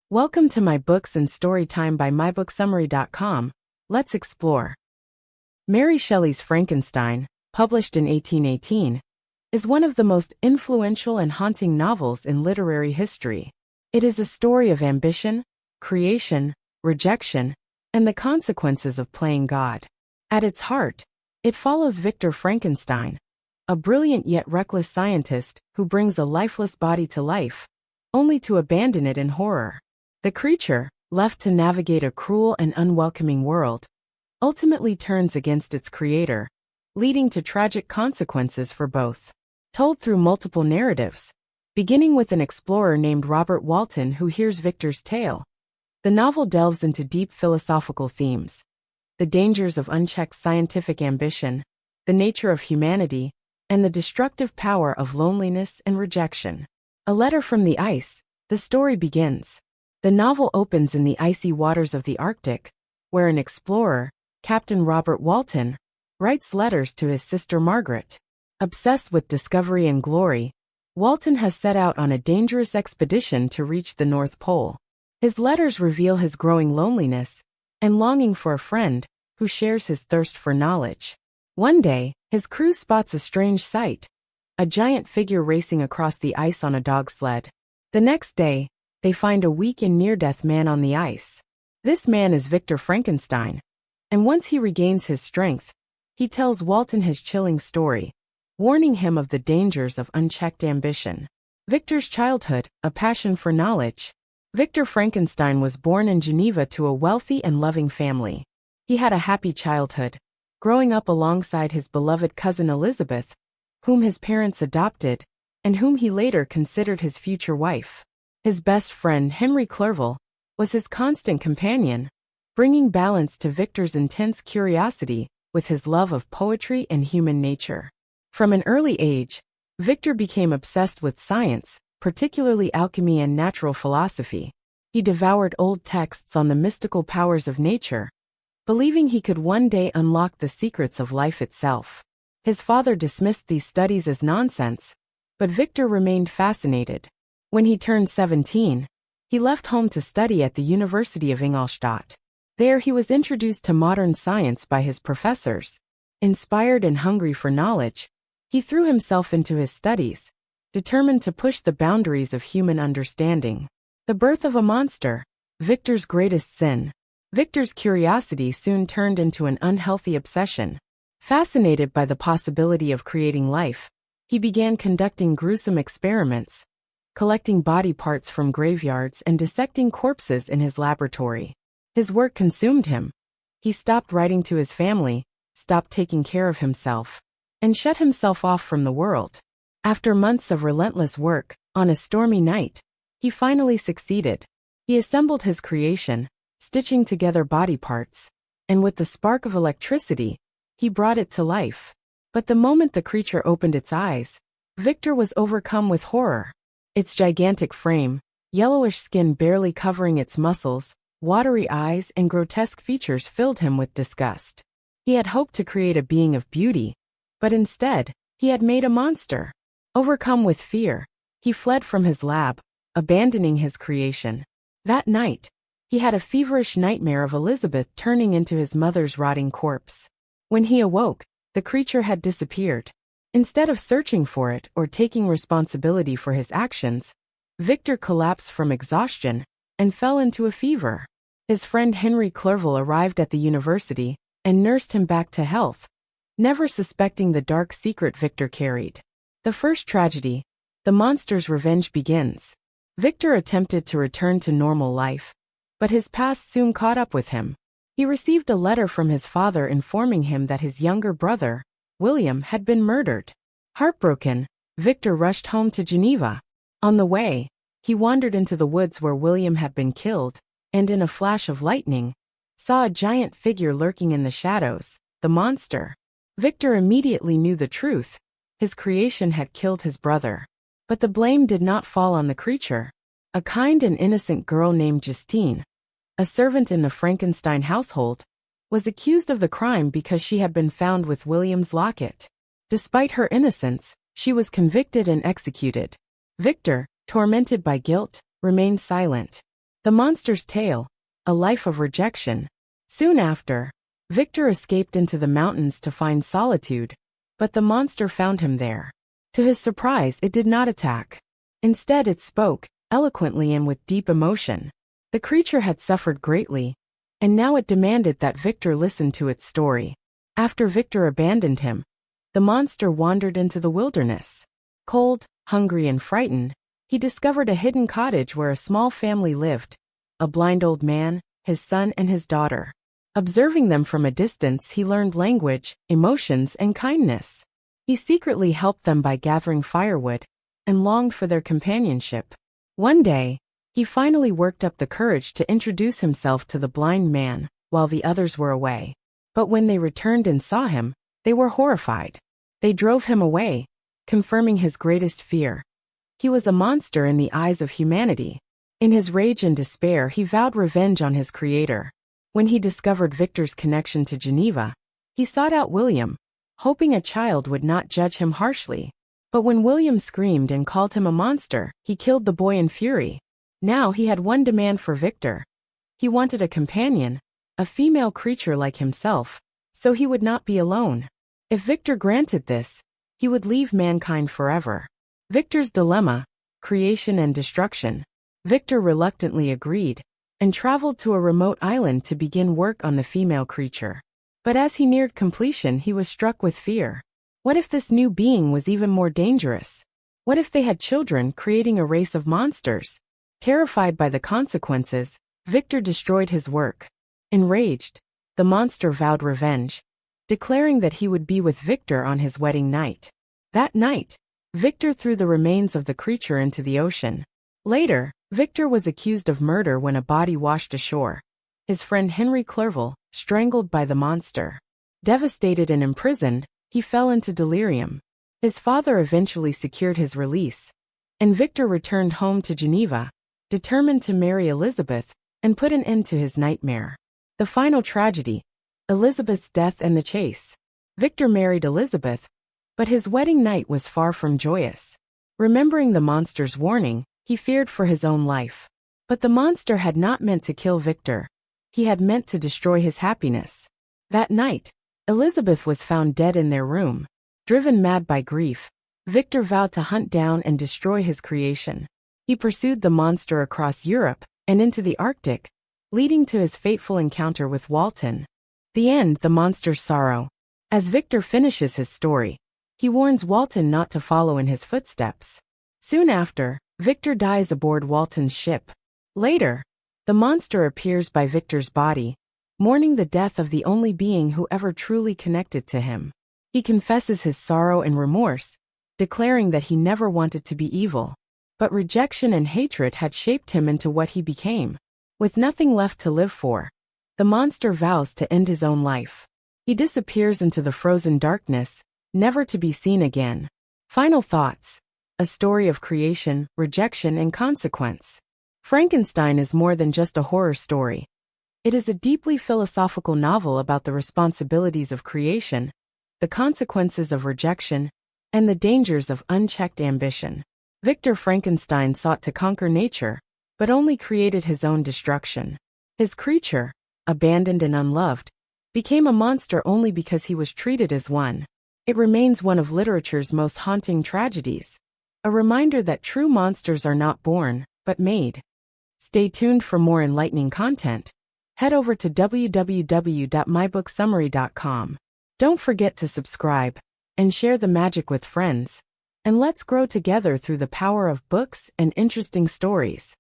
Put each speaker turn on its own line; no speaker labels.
Welcome to my books and story time by mybooksummary.com. Let's explore. Mary Shelley's Frankenstein, published in 1818, is one of the most influential and haunting novels in literary history. It is a story of ambition, creation, rejection, and the consequences of playing God. At its heart, it follows Victor Frankenstein, a brilliant yet reckless scientist who brings a lifeless body to life, only to abandon it in horror. The creature, left to navigate a cruel and unwelcoming world, ultimately turns against its creator, leading to tragic consequences for both. Told through multiple narratives, beginning with an explorer named Robert Walton who hears Victor's tale, the novel delves into deep philosophical themes: the dangers of unchecked scientific ambition, the nature of humanity, and the destructive power of loneliness and rejection. A letter from the ice, the story begins. The novel opens in the icy waters of the Arctic, where an explorer, Captain Robert Walton, writes letters to his sister Margaret. Obsessed with discovery and glory, Walton has set out on a dangerous expedition to reach the North Pole. His letters reveal his growing loneliness and longing for a friend who shares his thirst for knowledge. One day, his crew spots a strange sight: a giant figure racing across the ice on a dog sled. The next day, they find a weak and near-death man on the ice. This man is Victor Frankenstein, and once he regains his strength, he tells Walton his chilling story, warning him of the dangers of unchecked ambition. Victor's childhood, a passion for knowledge. Victor Frankenstein was born in Geneva to a wealthy and loving family. He had a happy childhood, growing up alongside his beloved cousin Elizabeth, whom his parents adopted, and whom he later considered his future wife. His best friend Henry Clerval was his constant companion, bringing balance to Victor's intense curiosity with his love of poetry and human nature. From an early age, Victor became obsessed with science, particularly alchemy and natural philosophy. He devoured old texts on the mystical powers of nature, believing he could one day unlock the secrets of life itself. His father dismissed these studies as nonsense, but Victor remained fascinated. When he turned 17, he left home to study at the University of Ingolstadt. There he was introduced to modern science by his professors. Inspired and hungry for knowledge, he threw himself into his studies, determined to push the boundaries of human understanding. The birth of a monster, Victor's greatest sin. Victor's curiosity soon turned into an unhealthy obsession. Fascinated by the possibility of creating life, he began conducting gruesome experiments, collecting body parts from graveyards and dissecting corpses in his laboratory. His work consumed him. He stopped writing to his family, stopped taking care of himself, and shut himself off from the world. After months of relentless work, on a stormy night, he finally succeeded. He assembled his creation, stitching together body parts, and with the spark of electricity, he brought it to life. But the moment the creature opened its eyes, Victor was overcome with horror. Its gigantic frame, yellowish skin barely covering its muscles, watery eyes and grotesque features filled him with disgust. He had hoped to create a being of beauty, but instead, he had made a monster. Overcome with fear, he fled from his lab, abandoning his creation. That night, he had a feverish nightmare of Elizabeth turning into his mother's rotting corpse. When he awoke, the creature had disappeared. Instead of searching for it or taking responsibility for his actions, Victor collapsed from exhaustion and fell into a fever. His friend Henry Clerval arrived at the university and nursed him back to health, never suspecting the dark secret Victor carried. The first tragedy, the monster's revenge, begins. Victor attempted to return to normal life, but his past soon caught up with him. He received a letter from his father informing him that his younger brother, William, had been murdered. Heartbroken, Victor rushed home to Geneva. On the way, he wandered into the woods where William had been killed, and in a flash of lightning, saw a giant figure lurking in the shadows, the monster. Victor immediately knew the truth. His creation had killed his brother. But the blame did not fall on the creature. A kind and innocent girl named Justine, a servant in the Frankenstein household, was accused of the crime because she had been found with William's locket. Despite her innocence, she was convicted and executed. Victor, tormented by guilt, remained silent. The Monster's Tale, A Life of Rejection. Soon after, Victor escaped into the mountains to find solitude, but the monster found him there. To his surprise, it did not attack. Instead, it spoke, eloquently and with deep emotion. The creature had suffered greatly, and now it demanded that Victor listen to its story. After Victor abandoned him, the monster wandered into the wilderness. Cold, hungry and frightened, he discovered a hidden cottage where a small family lived, a blind old man, his son and his daughter. Observing them from a distance, he learned language, emotions and kindness. He secretly helped them by gathering firewood, and longed for their companionship. One day, he finally worked up the courage to introduce himself to the blind man, while the others were away. But when they returned and saw him, they were horrified. They drove him away, confirming his greatest fear. He was a monster in the eyes of humanity. In his rage and despair, he vowed revenge on his creator. When he discovered Victor's connection to Geneva, he sought out William, hoping a child would not judge him harshly. But when William screamed and called him a monster, he killed the boy in fury. Now he had one demand for Victor. He wanted a companion, a female creature like himself, so he would not be alone. If Victor granted this, he would leave mankind forever. Victor's dilemma, creation and destruction. Victor reluctantly agreed, and traveled to a remote island to begin work on the female creature. But as he neared completion, he was struck with fear. What if this new being was even more dangerous? What if they had children, creating a race of monsters? Terrified by the consequences, Victor destroyed his work. Enraged, the monster vowed revenge, declaring that he would be with Victor on his wedding night. That night, Victor threw the remains of the creature into the ocean. Later, Victor was accused of murder when a body washed ashore. His friend Henry Clerval, strangled by the monster. Devastated and imprisoned, he fell into delirium. His father eventually secured his release, and Victor returned home to Geneva, determined to marry Elizabeth and put an end to his nightmare. The final tragedy, Elizabeth's death and the chase. Victor married Elizabeth, but his wedding night was far from joyous. Remembering the monster's warning, he feared for his own life. But the monster had not meant to kill Victor. He had meant to destroy his happiness. That night, Elizabeth was found dead in their room. Driven mad by grief, Victor vowed to hunt down and destroy his creation. He pursued the monster across Europe and into the Arctic, leading to his fateful encounter with Walton. The end, the monster's sorrow. As Victor finishes his story, he warns Walton not to follow in his footsteps. Soon after, Victor dies aboard Walton's ship. Later, the monster appears by Victor's body, mourning the death of the only being who ever truly connected to him. He confesses his sorrow and remorse, declaring that he never wanted to be evil. But rejection and hatred had shaped him into what he became. With nothing left to live for, the monster vows to end his own life. He disappears into the frozen darkness, never to be seen again. Final thoughts. A story of creation, rejection, and consequence. Frankenstein is more than just a horror story. It is a deeply philosophical novel about the responsibilities of creation, the consequences of rejection, and the dangers of unchecked ambition. Victor Frankenstein sought to conquer nature, but only created his own destruction. His creature, abandoned and unloved, became a monster only because he was treated as one. It remains one of literature's most haunting tragedies. A reminder that true monsters are not born, but made. Stay tuned for more enlightening content. Head over to www.mybooksummary.com. Don't forget to subscribe and share the magic with friends. And let's grow together through the power of books and interesting stories.